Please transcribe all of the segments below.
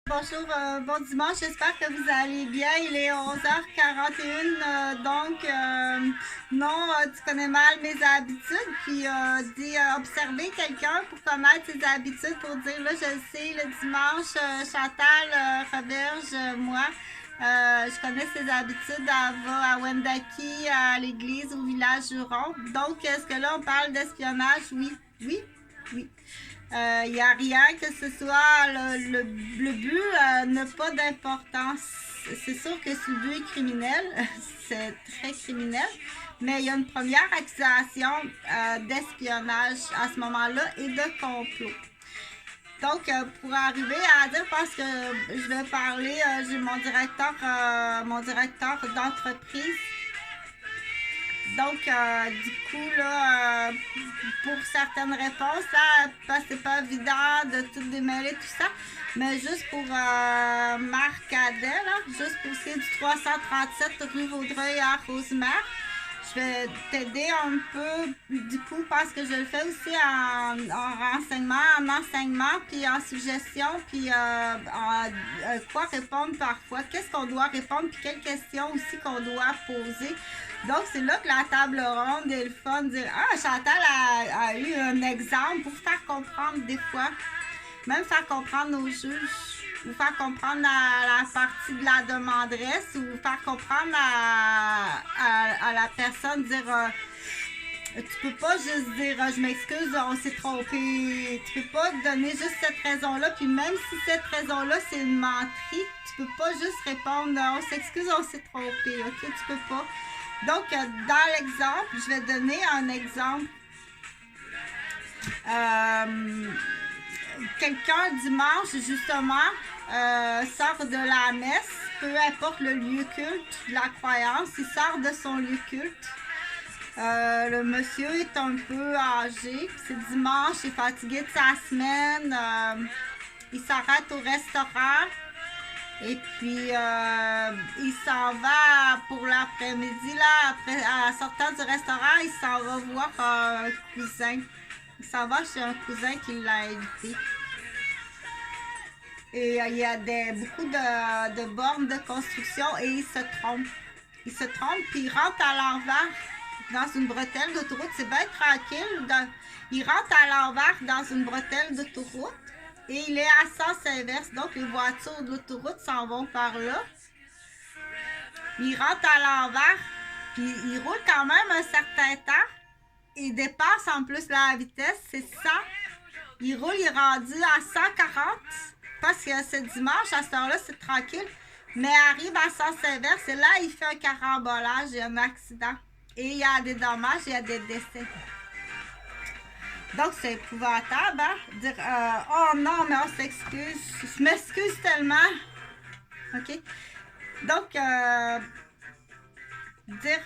Bonjour, bon dimanche, j'espère que vous allez bien. Il est 11h41, non, tu connais mal mes habitudes, puis observer quelqu'un pour connaître ses habitudes, pour dire, là, je le sais, le dimanche, Chantal Roberge, moi, je connais ses habitudes, elle va à Wendake, à l'église, au village Juron. Donc, est-ce que là, on parle d'espionnage? Oui, oui, oui. Il n'y a rien que ce soit le but n'a pas d'importance. C'est sûr que ce but est criminel, c'est très criminel, mais il y a une première accusation d'espionnage à ce moment-là et de complot. Donc, pour arriver à dire, parce que je vais parler, j'ai mon directeur d'entreprise. Donc, du coup, là, pour certaines réponses, là, parce que c'est pas évident de tout démêler, tout ça, mais juste pour Marc Cadet, là, juste pour ce qui est du 337 rue Vaudreuil à Rosemère, je vais t'aider un peu, du coup, parce que je le fais aussi en renseignement, en enseignement, puis en suggestion, puis quoi répondre parfois, qu'est-ce qu'on doit répondre, puis quelles questions aussi qu'on doit poser. Donc, c'est là que la table ronde est le fun de dire « Ah, Chantal a eu un exemple pour faire comprendre des fois, même faire comprendre nos juges, ou faire comprendre la partie de la demanderesse, ou faire comprendre à la personne, dire tu peux pas juste dire je m'excuse, on s'est trompé. Tu peux pas donner juste cette raison-là, puis même si cette raison-là, c'est une menterie, tu peux pas juste répondre on s'excuse, on s'est trompé, ok? Tu peux pas. Donc, dans l'exemple, je vais donner un exemple. Quelqu'un dimanche, justement, sort de la messe, peu importe le lieu culte, la croyance, il sort de son lieu culte. Le monsieur est un peu âgé, c'est dimanche, il est fatigué de sa semaine, il s'arrête au restaurant. Et puis, il s'en va pour l'après-midi, là, après, en sortant du restaurant, il s'en va voir un cousin. Il s'en va chez un cousin qui l'a invité. Et il y a beaucoup de bornes de construction et il se trompe. Il se trompe, puis il rentre à l'envers dans une bretelle d'autoroute. C'est bien tranquille. Il rentre à l'envers dans une bretelle d'autoroute. Et il est à sens inverse, donc les voitures de l'autoroute s'en vont par là. Il rentre à l'envers, puis il roule quand même un certain temps. Il dépasse en plus la vitesse, c'est 100. Il roule, il est rendu à 140, parce que c'est dimanche, à cette heure-là, c'est tranquille. Mais arrive à sens inverse, et là, il fait un carambolage, il y a un accident. Et il y a des dommages, il y a des décès. Donc, c'est épouvantable, hein? Dire oh non, mais on s'excuse. Je m'excuse tellement. OK? Donc, dire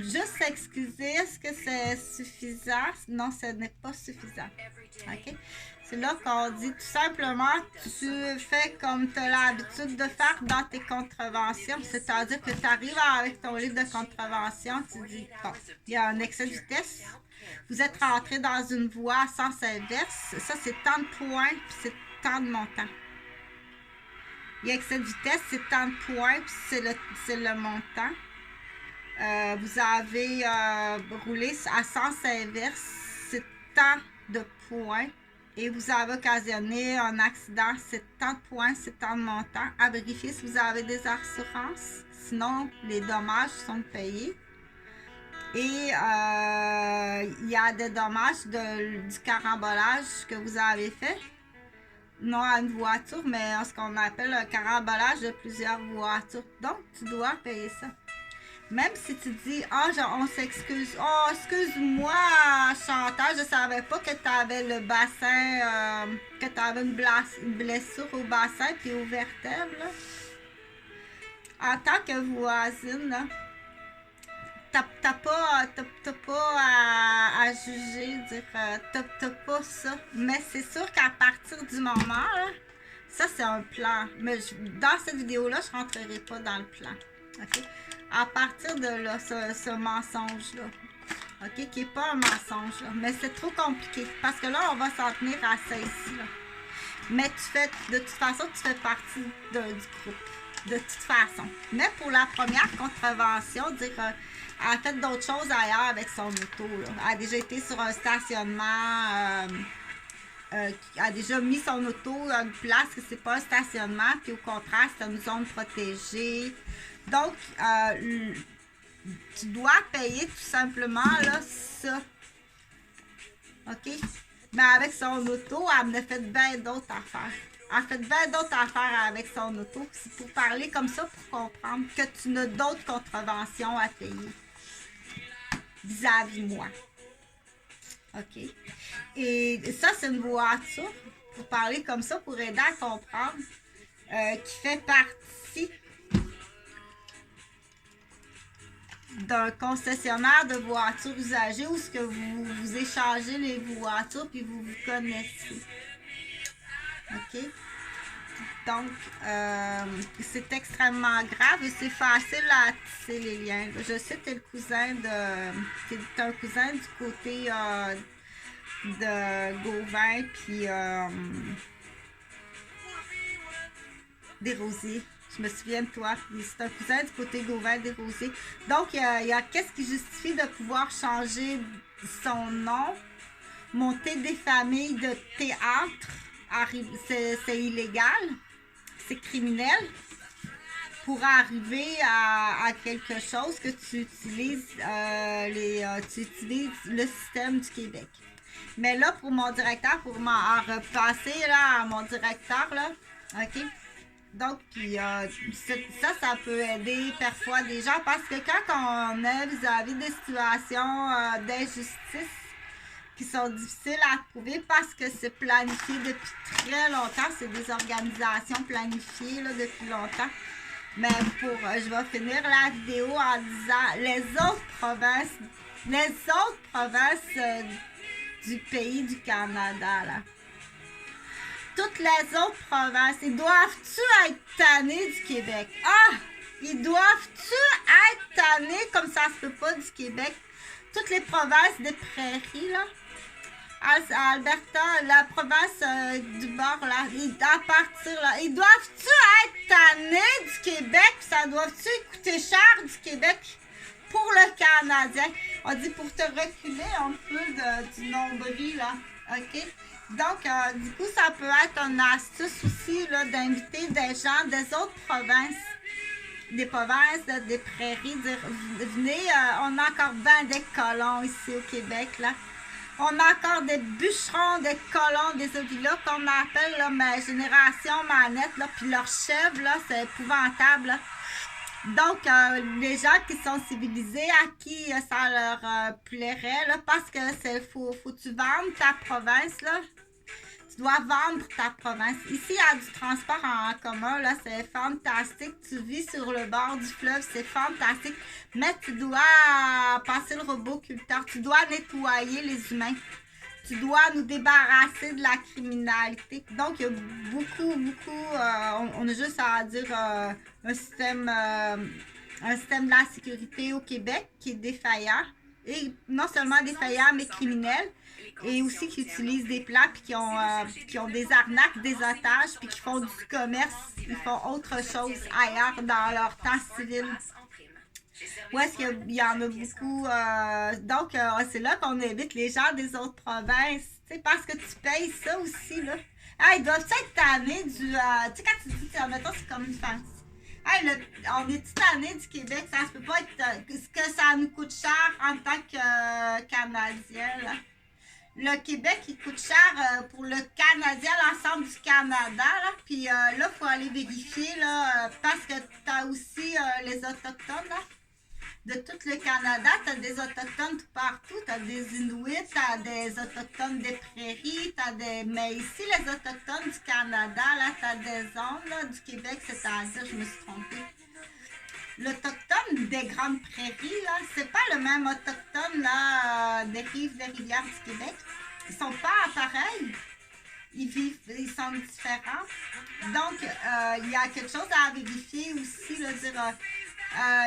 juste s'excuser, est-ce que c'est suffisant? Non, ce n'est pas suffisant. OK? C'est là qu'on dit tout simplement, tu fais comme tu as l'habitude de faire dans tes contraventions. C'est-à-dire que tu arrives avec ton livre de contravention, tu dis, bon, il y a un excès de vitesse. Vous êtes rentré dans une voie à sens inverse. Ça, c'est tant de points, puis c'est tant de montant. Il y a excès de vitesse, c'est tant de points, puis c'est le montant. Vous avez roulé à sens inverse, c'est tant de points. Et vous avez occasionné un accident, c'est tant de points, c'est tant de montant. À vérifier si vous avez des assurances. Sinon, les dommages sont payés. Et il y a des dommages du carambolage que vous avez fait. Non à une voiture, mais à ce qu'on appelle un carambolage de plusieurs voitures. Donc, tu dois payer ça. Même si tu dis, on s'excuse. Oh, excuse-moi, Chantal, je savais pas que tu avais le bassin, que tu avais une blessure au bassin puis aux vertèbres. Là. En tant que voisine, là, t'as pas à juger, dire t'as pas ça. Mais c'est sûr qu'à partir du moment, là, ça c'est un plan. Mais dans cette vidéo-là, je rentrerai pas dans le plan. OK? À partir de là, ce mensonge-là, OK, qui n'est pas un mensonge, là, mais c'est trop compliqué, parce que là, on va s'en tenir à ça ici, là. Mais de toute façon, tu fais partie du groupe. De toute façon. Mais pour la première contravention, dire elle a fait d'autres choses ailleurs avec son auto. Là. Elle a déjà été sur un stationnement. Elle a déjà mis son auto à une place que c'est pas un stationnement, puis au contraire, c'est une zone protégée. Donc, tu dois payer tout simplement là, ça. OK? Mais avec son auto, elle me fait bien d'autres affaires. Elle fait bien d'autres affaires avec son auto. C'est pour parler comme ça, pour comprendre que tu n'as d'autres contraventions à payer vis-à-vis moi. OK? Et ça, c'est une voiture, pour parler comme ça, pour aider à comprendre, qui fait partie d'un concessionnaire de voitures usagées où ce que vous échangez les voitures puis vous vous connaissez. OK? Donc, c'est extrêmement grave et c'est facile à tisser les liens. Je sais que tu es le cousin de... T'es un cousin du côté de Gauvin puis des Rosiers. Je me souviens de toi. C'est un cousin du côté Gauvin des Rosiers. Donc, il y a qu'est-ce qui justifie de pouvoir changer son nom, monter des familles de théâtre. C'est illégal. C'est criminel. Pour arriver à quelque chose que tu utilises, tu utilises le système du Québec. Mais là, pour mon directeur, pour m'en repasser là, à mon directeur, là, OK? Donc, puis, ça peut aider parfois des gens parce que quand on est vis-à-vis des situations d'injustice qui sont difficiles à trouver parce que c'est planifié depuis très longtemps, c'est des organisations planifiées là, depuis longtemps. Mais je vais finir la vidéo en disant les autres provinces du pays du Canada, là. Toutes les autres provinces, ils doivent-tu être tannés du Québec? Ah! Ils doivent-tu être tannés comme ça se peut pas du Québec? Toutes les provinces des prairies, là. Alberta, la province du bord, là, à partir là, ils doivent-tu être tannés du Québec? Ça doit-tu coûter cher du Québec pour le Canadien? On dit pour te reculer un peu du nombril, là. OK? Donc, du coup, ça peut être une astuce aussi là, d'inviter des gens des autres provinces, des provinces, des prairies, dire venez, on a encore bien des colons ici au Québec, là. On a encore des bûcherons, des colons, des ovilas qu'on appelle là, ma génération manette, là, puis leurs chèvres, là, c'est épouvantable, là. Donc, les gens qui sont civilisés, à qui ça leur plairait, là, parce que faut que tu vendes ta province, là. Tu dois vendre ta province. Ici, il y a du transport en commun, là, c'est fantastique. Tu vis sur le bord du fleuve, c'est fantastique. Mais tu dois passer le roboculteur, tu dois nettoyer les humains. Tu dois nous débarrasser de la criminalité. Donc, il y a beaucoup, on a juste à dire un système de la sécurité au Québec qui est défaillant. Et non seulement défaillant, mais criminel. Et aussi qui utilisent des plans puis qui ont des arnaques, des otages, puis qui font du commerce, ils font autre chose ailleurs dans leur temps civil. Où est-ce qu'il y en a beaucoup? Donc, c'est là qu'on évite les gens des autres provinces, parce que tu payes ça aussi, là. Ah, ils doivent être tannés du... tu sais, quand tu dis, mettons, c'est comme une fancy. Hey, on est tanné du Québec, ça se peut pas être... ce que ça nous coûte cher en tant que Canadien, là. Le Québec, il coûte cher pour le Canadien, l'ensemble du Canada, là. Puis là, il faut aller vérifier, là, parce que tu as aussi les Autochtones, là. De tout le Canada, tu as des Autochtones tout partout. Tu as des Inuits, tu as des Autochtones des prairies, mais ici, les Autochtones du Canada, là, tu as des zones, là, du Québec, c'est-à-dire, je me suis trompée. L'Autochtone des grandes prairies, là, c'est pas le même Autochtone, là, des rives des rivières du Québec. Ils sont pas pareils. Ils sont différents. Donc, il y a quelque chose à vérifier aussi, là, dire...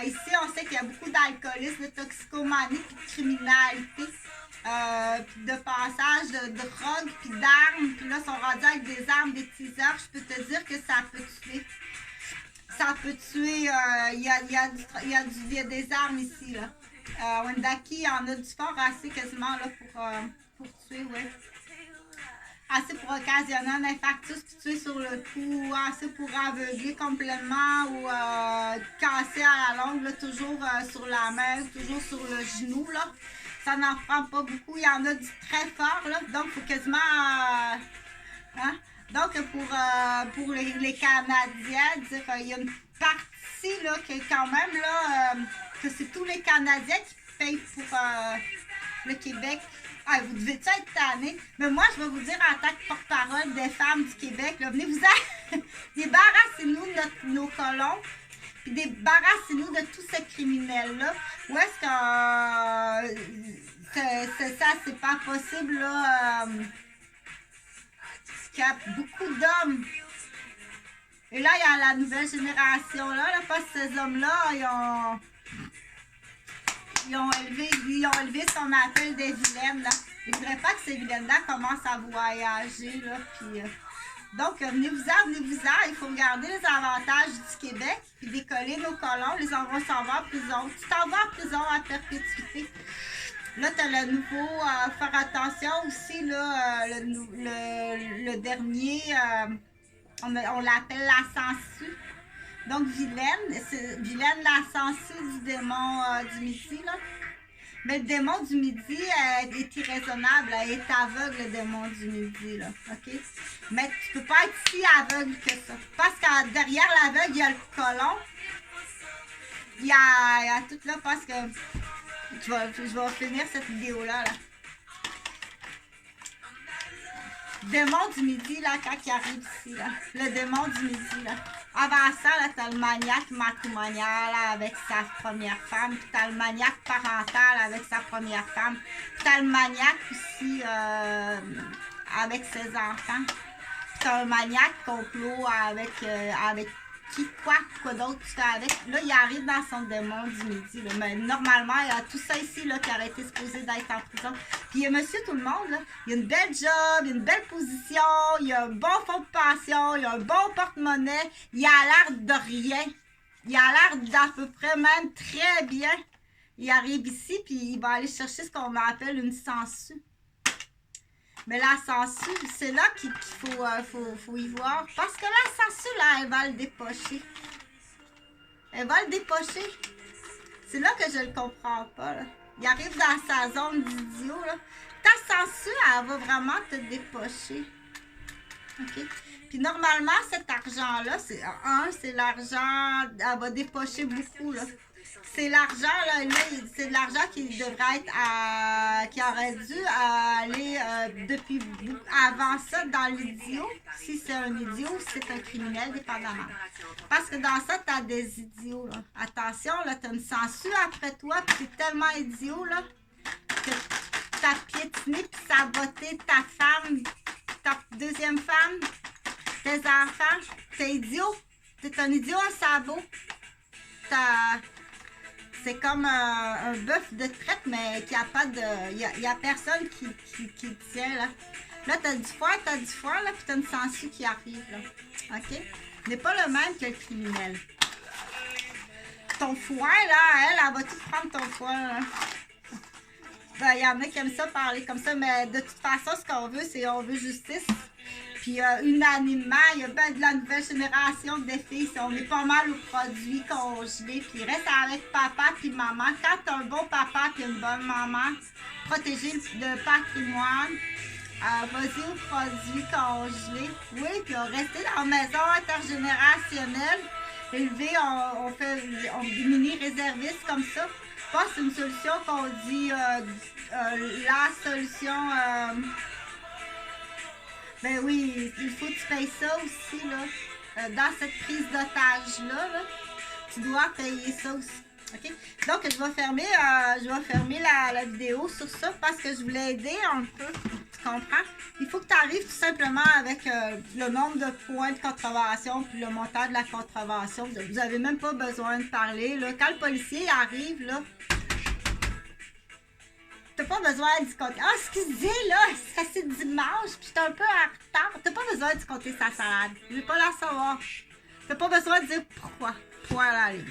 Ici, on sait qu'il y a beaucoup d'alcoolisme, de toxicomanie, puis de criminalité, puis de passage de drogue, puis d'armes. Puis là, ils sont rendus avec des armes, des teasers. Je peux te dire que ça peut tuer. Ça peut tuer. Il y a des armes ici, là. Wendake, il y en a du fort assez quasiment là, pour tuer, ouais. Assez pour occasionner un infarctus puis tuer sur le coup, assez pour aveugler complètement ou casser à la longue, là, toujours sur la main, toujours sur le genou, là. Ça n'en prend pas beaucoup, il y en a du très fort, là, donc il faut quasiment... hein? Donc pour les Canadiens, dire, il y a une partie là, que quand même, là, que c'est tous les Canadiens qui payent pour le Québec. Ah, vous devez être tannés. Mais moi, je vais vous dire en tant que porte-parole des femmes du Québec, là, venez-vous-en, débarrassez-nous de nos colons, puis débarrassez-nous de tous ces criminels-là. Où est-ce que ça, c'est pas possible, là, qu'il y a beaucoup d'hommes. Et là, il y a la nouvelle génération, là, parce que ces hommes-là, ils ont élevé ce qu'on appelle des vilaines, là. Je ne voudrais pas que ces vilaines-là commencent à voyager, là, puis... donc, venez-vous-en, il faut regarder les avantages du Québec, puis décoller nos colons, les envoyer s'en va en prison. Tu t'en vas en prison à perpétuité. Là, tu as le nouveau, faire attention aussi, là, le dernier, on l'appelle la sangsue. Donc, Vilaine, la sangsue du démon du midi, là. Mais le démon du midi est irraisonnable, elle est aveugle, le démon du midi, là, OK? Mais tu peux pas être si aveugle que ça. Parce que derrière l'aveugle, il y a le colon. Il y a tout là, parce que... Je vais finir cette vidéo-là, là. Démon du midi, là, quand il arrive ici, là. Le démon du midi, là. Avant ça, là, t'as le maniaque matrimonial avec sa première femme, puis t'as le maniaque parental avec sa première femme, puis t'as le maniaque aussi avec ses enfants, puis t'as un maniaque complot avec quoi d'autre tu fais avec. Là, il arrive dans son démon du midi, là. Mais normalement, il y a tout ça ici, là, qui aurait été supposé d'être en prison. Puis il y a monsieur tout le monde, là. Il y a une belle job, il y a une belle position, il y a un bon fonds de pension, il y a un bon porte-monnaie. Il a l'air de rien. Il a l'air d'à peu près même très bien. Il arrive ici, puis il va aller chercher ce qu'on appelle une sangsue. Mais la sangsue, c'est là qu'il faut y voir. Parce que la sangsue, là, elle va le dépocher. Elle va le dépocher. C'est là que je le comprends pas, là. Il arrive dans sa zone d'idiot, là. Ta sangsue, elle va vraiment te dépocher. OK? Puis normalement, cet argent-là, c'est l'argent... Elle va dépocher beaucoup, là. C'est l'argent, là, c'est de l'argent qui devrait être qui aurait dû aller depuis avant ça dans l'idiot, si c'est un idiot ou si c'est un criminel, dépendamment. Parce que dans ça, tu as des idiots, là. Attention, là, tu as une sangsue après toi, puis tu es tellement idiot, là, que tu as piétiné puis saboté ta femme, ta deuxième femme, tes enfants. T'es idiot. T'es un idiot à sabot. C'est comme un bœuf de traite, mais qui a pas de... Il y a personne qui tient, là. Là, t'as du foie, là, puis t'as une sangsue qui arrive, là. OK? N'est pas le même que le criminel. Ton foie, là, elle va tout prendre ton foie, là. Ben, il y en a qui aiment ça parler comme ça, mais de toute façon, ce qu'on veut, c'est on veut justice. Puis unanimement, il y a bien de la nouvelle génération des filles, on est pas mal aux produits congelés. Puis reste avec papa puis maman. Quand tu as un bon papa puis une bonne maman, protégé de patrimoine, vas-y aux produits congelés. Oui, puis on reste dans la maison intergénérationnelle. Élevé, on mini réserviste comme ça. Pas c'est une solution qu'on dit la solution. Ben oui, il faut que tu payes ça aussi, là. Dans cette prise d'otage-là, là, tu dois payer ça aussi. OK? Donc, je vais fermer la vidéo sur ça parce que je voulais aider un peu. Tu comprends? Il faut que tu arrives tout simplement avec le nombre de points de contravention puis le montant de la contravention. Vous n'avez même pas besoin de parler. Là. Quand le policier arrive, là, t'as pas besoin d'y compter. Ah, excusez, là, c'est dimanche, puis j'étais un peu en retard. T'as pas besoin d'y compter sa salade. Je vais pas la savoir. T'as pas besoin de dire pourquoi. Point à la ligne.